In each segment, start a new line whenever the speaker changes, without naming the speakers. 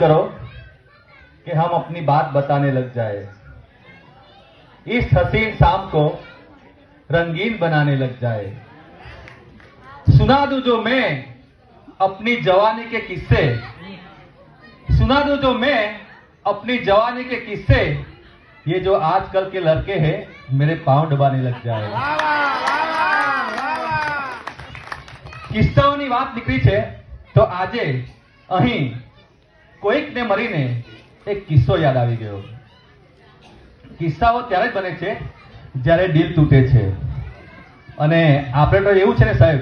करो कि हम अपनी बात बताने लग जाए, इस हसीन शाम को रंगीन बनाने लग जाए। सुना दूं जो मैं अपनी जवानी के किस्से, सुना दूं जो मैं अपनी जवानी के किस्से, ये जो आजकल के लड़के हैं मेरे पांव दबाने लग जाए। કિસ્સાઓની વાત નીકળી છે તો આજે અહીં કોઈકને મરીને એક કિસ્સો યાદ આવી ગયો। કિસ્સાઓ ત્યારે જ બને છે જ્યારે દિલ તૂટે છે, અને આપણે તો એવું છે ને સાહેબ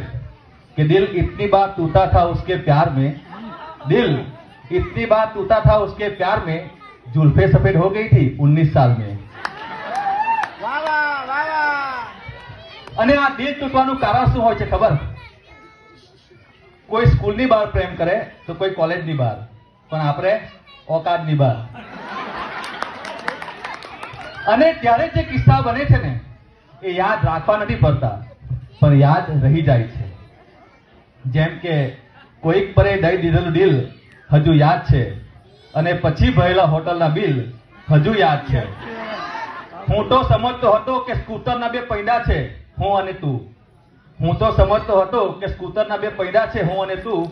કે દિલ इतनी बार टूटा था उसके प्यार में, दिल इतनी बार टूटा था उसके प्यार में, जुल्फे सफेद हो गई थी 19 साल में। અને આ દિલ તૂટવાનું કારણ શું હોય છે ખબર? કોઈ સ્કૂલની બહાર પ્રેમ કરે તો કોઈ કોલેજની બહાર, પણ આપણે ઓકાદની બહાર। અને ત્યારે જે કિસ્સા બને છે ને એ યાદ રાખવા નથી પડતા, પણ યાદ રહી જાય છે। જેમ કે કોઈક પરે દઈ દીધેલું દિલ હજુ યાદ છે, અને પછી ભરેલા હોટલના બિલ હજુ યાદ છે। હું તો સમજતો હતો કે સ્કૂટરના બે પૈડા છે, હું અને તું। હું તો સમજતો હતો કે સ્કૂટરના બે પૈડા છે, હું અને તું,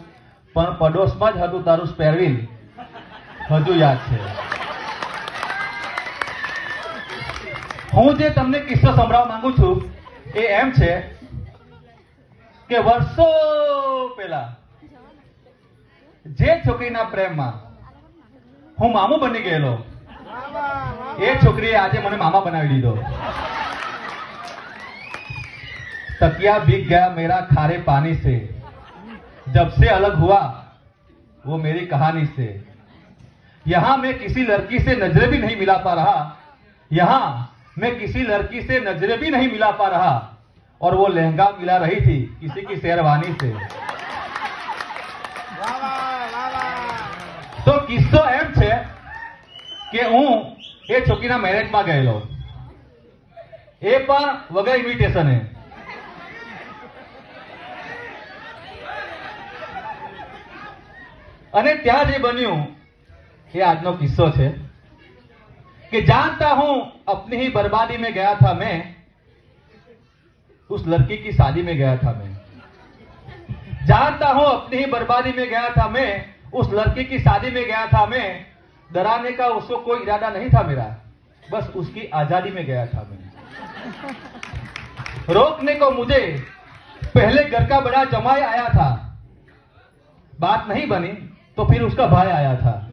પણ પડોશમાં જ હતું તારું સ્પેર વ્હીલ, હજુ યાદ છે। હું જે તમને કિસ્સો સંભળાવવા માંગુ છું એ એમ છે કે વર્ષો પહેલા જે છોકરીના પ્રેમમાં હું મામો બની ગયેલો, એ છોકરીએ આજે મને મામા બનાવી દીધો। तकिया भीग गया मेरा खारे पानी से, जब से अलग हुआ वो मेरी कहानी से। यहां मैं किसी लड़की से नजरें भी नहीं मिला पा रहा, यहां मैं किसी लड़की से नजरें भी नहीं मिला पा रहा, और वो लहंगा मिला रही थी किसी की शेरवानी से। तो किस्सो एम छे કે હું એ છોકરીના મેરેજમાં ગયેલો, એ પણ વગર ઇન્વિટેશને। અને ત્યાં જે બન્યું એ આજનો કિસ્સો છે कि जानता हूं अपनी ही बर्बादी में गया था मैं, उस लड़की की शादी में गया था मैं। जानता हूं अपनी ही बर्बादी में गया था मैं, उस लड़की की शादी में गया था मैं। डराने का उसको कोई इरादा नहीं था मेरा, बस उसकी आजादी में गया था मैं। रोकने को मुझे पहले घर का बड़ा जमाई आया था, बात नहीं बनी तो फिर उसका भाई आया था।